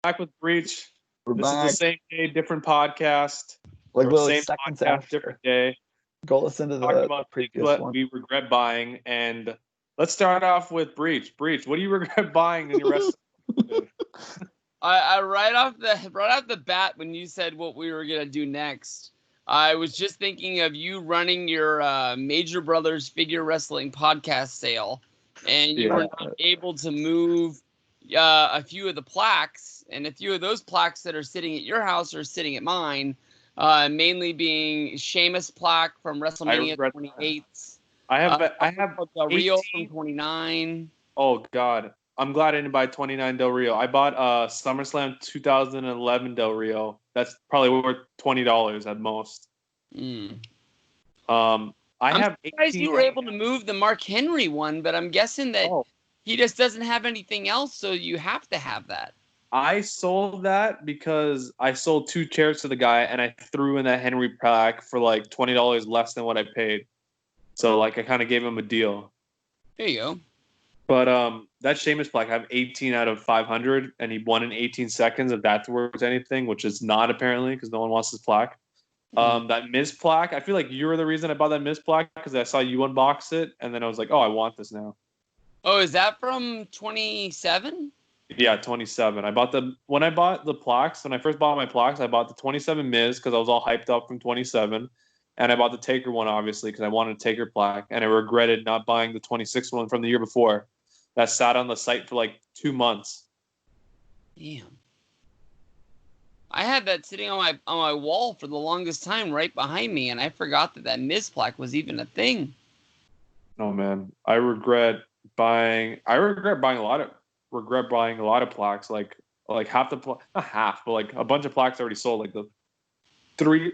Back with Breach. We're This is the back. same day, different podcast. Like Or literally same seconds podcast, after. different day. Go listen to Talking the about things previous that one. we regret buying. And let's start off with Breach. Breach, what do you regret buying in your rest? I right off the bat when you said what we were gonna do next, I was just thinking of you running your Major Brothers Figure Wrestling podcast sale, and you were not able to move a few of the plaques, and a few of those plaques that are sitting at your house are sitting at mine, mainly being Sheamus plaque from WrestleMania 28. I have Del Rio 18. from 29. Oh God, I'm glad I didn't buy 29 Del Rio. I bought SummerSlam 2011 Del Rio. That's probably worth $20 at most. Mm. I I'm have surprised 18. you were able to move the Mark Henry one, but I'm guessing that he just doesn't have anything else, so you have to have that. I sold that because I sold 2 chairs to the guy, and I threw in that Henry plaque for like $20 less than what I paid. So like I kind of gave him a deal. There you go. But that Sheamus plaque, I have 18 out of 500, and he won in 18 seconds. If that's worth anything, which is not apparently, because no one wants his plaque. That Miz plaque, I feel like you were the reason I bought that Miz plaque because I saw you unbox it, and then I was like, oh, I want this now. Oh, is that from 27? Yeah, 27. When I bought the plaques, when I first bought my plaques, I bought the 27 Miz because I was all hyped up from 27. And I bought the Taker one, obviously, because I wanted a Taker plaque. And I regretted not buying the 26 one from the year before. That sat on the site for like 2 months. Damn. I had that sitting on my wall for the longest time right behind me, and I forgot that Miz plaque was even a thing. Oh, man. I regret buying a lot of plaques. Like half not half, but like a bunch of plaques already sold. Like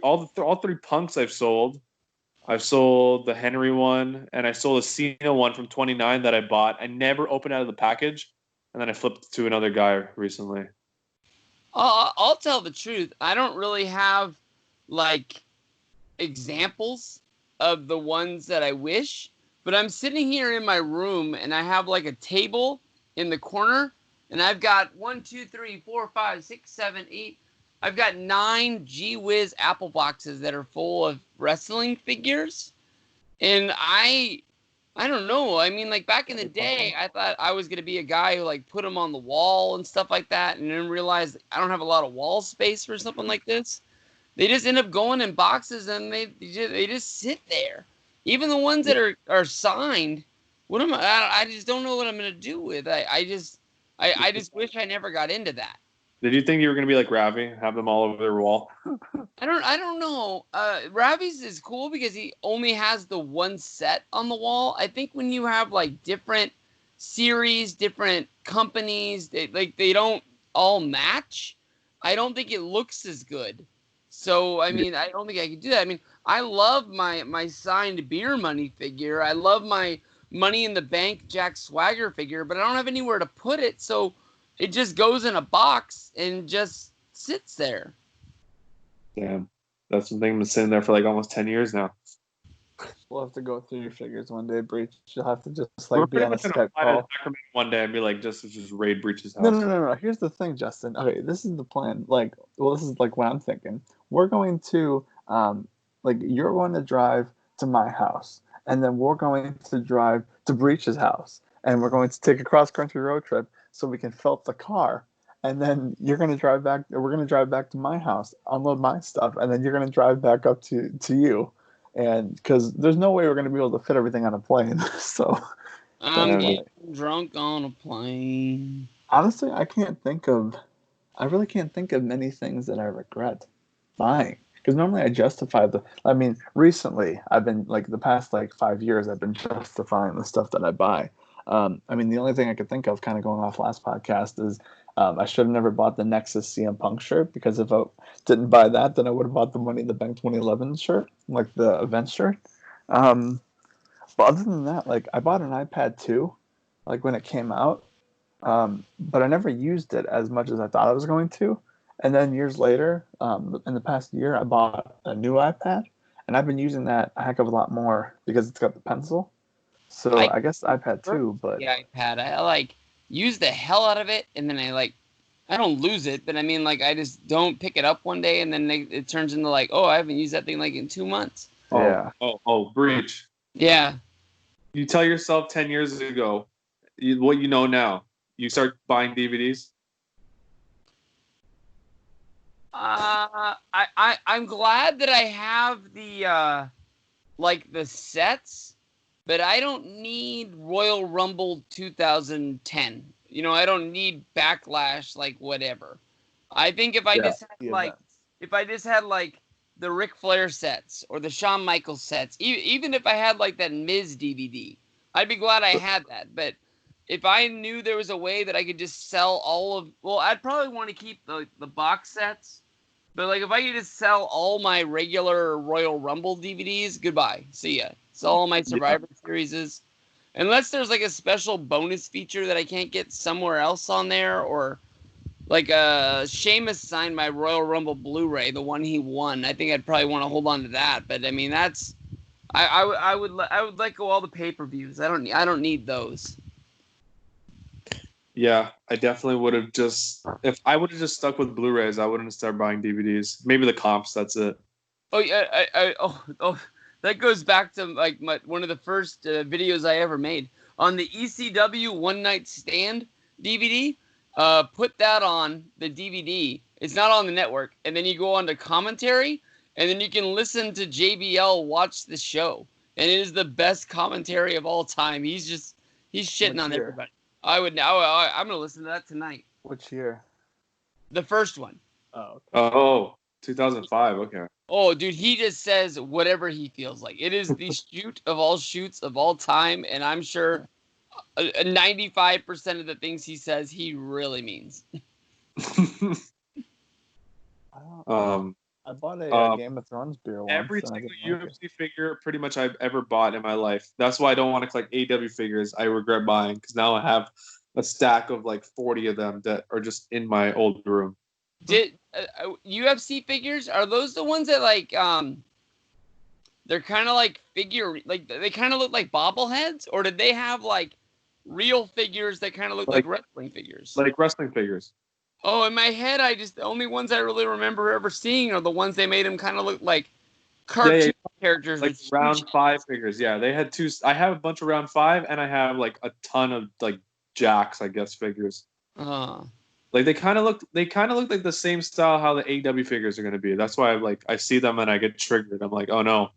all three punks I've sold. I've sold the Henry one, and I sold a Cena one from 29 that I bought. I never opened out of the package, and then I flipped to another guy recently. I'll tell the truth. I don't really have like examples of the ones that I wish, but I'm sitting here in my room and I have like a table in the corner, and I've got 1, 2, 3, 4, 5, 6, 7, 8. I've got 9 Gee Whiz Apple boxes that are full of wrestling figures, and I don't know. I mean, like back in the day, I thought I was gonna be a guy who like put them on the wall and stuff like that, and then realized I don't have a lot of wall space for something like this. They just end up going in boxes, and they just sit there. Even the ones that are signed, what am I just don't know what I'm gonna do with. I just wish I never got into that. Did you think you were going to be like Ravi, have them all over their wall? I don't know. Ravi's is cool because he only has the one set on the wall. I think when you have like different series, different companies, they don't all match. I don't think it looks as good. So I mean, I don't think I could do that. I mean, I love my signed beer money figure. I love my Money in the Bank Jack Swagger figure, but I don't have anywhere to put it, so it just goes in a box and just sits there. Damn. That's something I've been sitting there for like almost 10 years now. We'll have to go through your figures one day, Breach. You'll have to just like be on a Skype call. One day and be like, just raid Breach's house. No. Here's the thing, Justin. Okay, this is the plan. This is like what I'm thinking. We're going to, you're going to drive to my house, and then we're going to drive to Breach's house, and we're going to take a cross-country road trip so we can fill up the car. And then you're going to drive back. We're going to drive back to my house, unload my stuff, and then you're going to drive back up to you. And because there's no way we're going to be able to fit everything on a plane. So I'm getting drunk on a plane. Honestly, I really can't think of many things that I regret buying. Because normally I justify recently I've been like the past 5 years I've been justifying the stuff that I buy. The only thing I could think of, kind of going off last podcast, is I should have never bought the Nexus CM Punk shirt, because if I didn't buy that, then I would have bought the Money in the Bank 2011 shirt, like the event shirt. But other than that, I bought an iPad 2, when it came out, but I never used it as much as I thought I was going to. And then years later, in the past year, I bought a new iPad, and I've been using that a heck of a lot more because it's got the pencil. So I guess iPad 2, but the iPad, I use the hell out of it, and then I I don't lose it, but I mean, like, I just don't pick it up one day, and then it turns into like, oh, I haven't used that thing like in 2 months. Yeah. Oh, Breach. Yeah. You tell yourself 10 years ago what you know now. You start buying DVDs. I'm glad that I have the like the sets, but I don't need Royal Rumble 2010. You know, I don't need Backlash, like whatever. I think if I just had like the Ric Flair sets or the Shawn Michaels sets, even if I had like that Miz DVD, I'd be glad I had that. But if I knew there was a way that I could just sell all of, well, I'd probably want to keep the box sets. But like if I could just sell all my regular Royal Rumble DVDs, goodbye. See ya. Sell all my Survivor Series. Unless there's like a special bonus feature that I can't get somewhere else on there, or like Sheamus signed my Royal Rumble Blu-ray, the one he won. I think I'd probably want to hold on to that. But I mean, that's I would let go all the pay-per-views. I don't need those. Yeah, I definitely would have if I would have just stuck with Blu-rays, I wouldn't have started buying DVDs. Maybe the comps, that's it. Oh yeah, that goes back to like one of the first videos I ever made on the ECW One Night Stand DVD. Put that on the DVD. It's not on the network, and then you go on to commentary, and then you can listen to JBL watch the show, and it is the best commentary of all time. He's shitting on everybody. I'm gonna listen to that tonight. Which year? The first one. Oh. Oh, 2005. Okay. Oh, dude, he just says whatever he feels like. It is the shoot of all shoots of all time, and I'm sure 95% of the things he says he really means. I bought a Game of Thrones beer once. Every single UFC figure pretty much I've ever bought in my life. That's why I don't want to collect AEW figures. I regret buying because now I have a stack of like 40 of them that are just in my old room. Did UFC figures, are those the ones that like they're kind of like they kind of look like bobbleheads, or did they have like real figures that kind of look like wrestling figures? Like wrestling figures. Oh, in my head, the only ones I really remember ever seeing are the ones they made them kind of look like cartoon characters. Like round 5 figures. Yeah, they had 2. I have a bunch of round 5, and I have like a ton of like Jacks, I guess, figures. Like they kind of look like the same style how the AEW figures are going to be. That's why I see them and I get triggered. I'm like, oh no,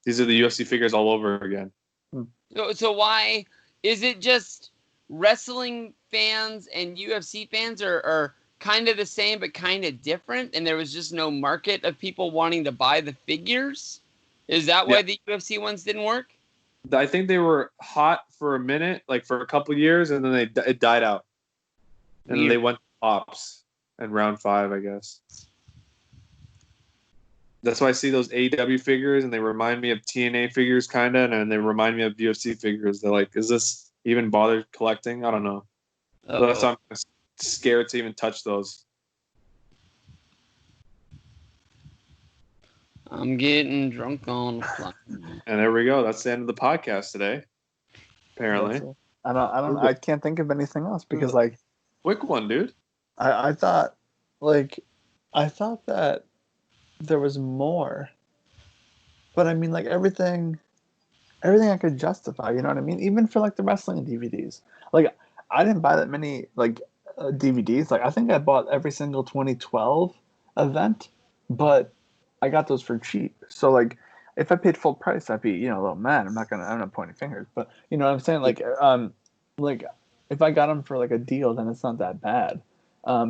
these are the UFC figures all over again. So why is it just wrestling fans and UFC fans are kind of the same but kind of different, and there was just no market of people wanting to buy the figures? Is that why the UFC ones didn't work? I think they were hot for a minute, like for a couple years, and then it died out. And then they went pops and round 5, I guess. That's why I see those AEW figures, and they remind me of TNA figures, kind of, and they remind me of UFC figures. They're like, is this even bothered collecting? I don't know. So that's why I'm scared to even touch those. I'm getting drunk on the fly. And there we go. That's the end of the podcast today. Apparently. I can't think of anything else because like quick one, dude. I thought that there was more. But I mean like everything I could justify, you know what I mean? Even for like the wrestling DVDs. Like I didn't buy that many like DVDs. Like I think I bought every single 2012 event, but I got those for cheap. So like if I paid full price, I'd be, a little mad. I'm not pointing fingers, but you know what I'm saying? Like if I got them for like a deal, then it's not that bad.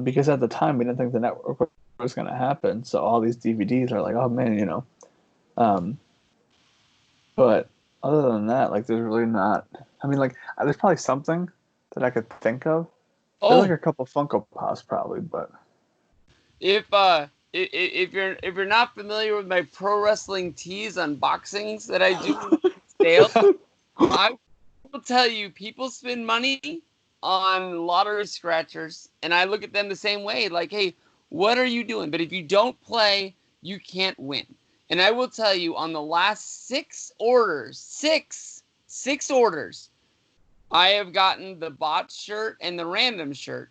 Because at the time we didn't think the network was going to happen. So all these DVDs are like, oh man, but other than that, like there's really not, I mean like there's probably something that I could think of. There's like a couple Funko Pops probably, but if you're not familiar with my pro wrestling tees unboxings that I do sale, I will tell you, people spend money on lottery scratchers, and I look at them the same way. Like, hey, what are you doing? But if you don't play, you can't win. And I will tell you, on the last 6 orders, six orders, I have gotten the bot shirt and the random shirt.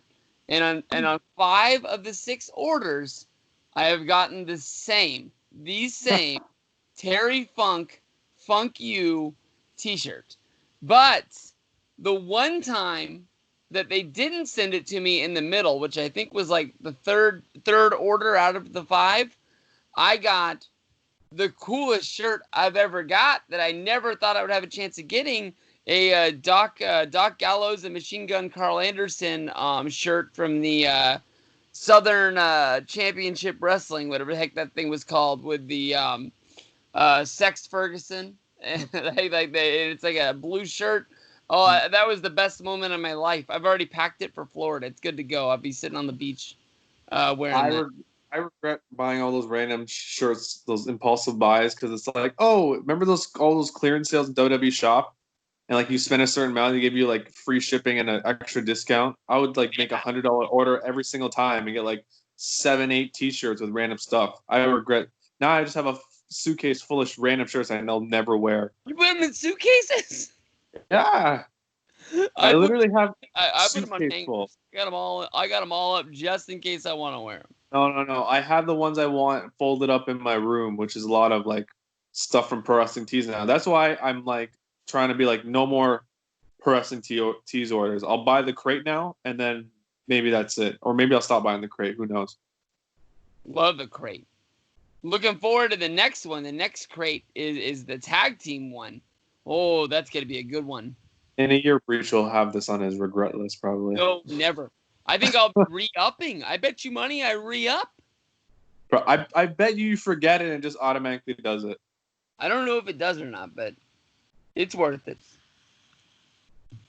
And on 5 of the 6 orders, I have gotten the same Terry Funk You t-shirt. But the one time that they didn't send it to me in the middle, which I think was like the third order out of the 5, I got the coolest shirt I've ever got that I never thought I would have a chance of getting. A Doc Gallows and Machine Gun Carl Anderson shirt from the Southern Championship Wrestling, whatever the heck that thing was called, with the Sex Ferguson. And it's like a blue shirt. Oh, that was the best moment of my life. I've already packed it for Florida. It's good to go. I'll be sitting on the beach wearing that. I regret buying all those random shirts, those impulsive buys, because it's like, oh, remember all those clearance sales in WWE Shop? And like you spend a certain amount, they give you like free shipping and an extra discount. I would like make $100 order every single time and get like 7-8 t-shirts with random stuff. I regret. Now I just have a suitcase full of random shirts I'll never wear. You put them in suitcases? Yeah. I literally have I put them on suitcase full. I got them all up just in case I want to wear them. No. I have the ones I want folded up in my room, which is a lot of like stuff from Pro Wrestling Tees now. That's why I'm like trying to be like, no more Pro Wrestling Tees orders. I'll buy the crate now, and then maybe that's it. Or maybe I'll stop buying the crate. Who knows? Love the crate. Looking forward to the next one. The next crate is the tag team one. Oh, that's going to be a good one. In a year, Breech will have this on his regret list, probably. No, never. I think I'll be re-upping. I bet you money I re-up. Bro, I bet you forget it and just automatically does it. I don't know if it does or not, but it's worth it.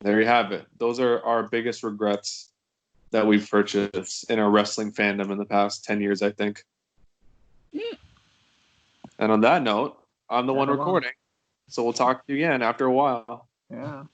There you have it. Those are our biggest regrets that we've purchased in our wrestling fandom in the past 10 years, I think. Mm. And on that note, I'm the one recording. So we'll talk to you again after a while. Yeah.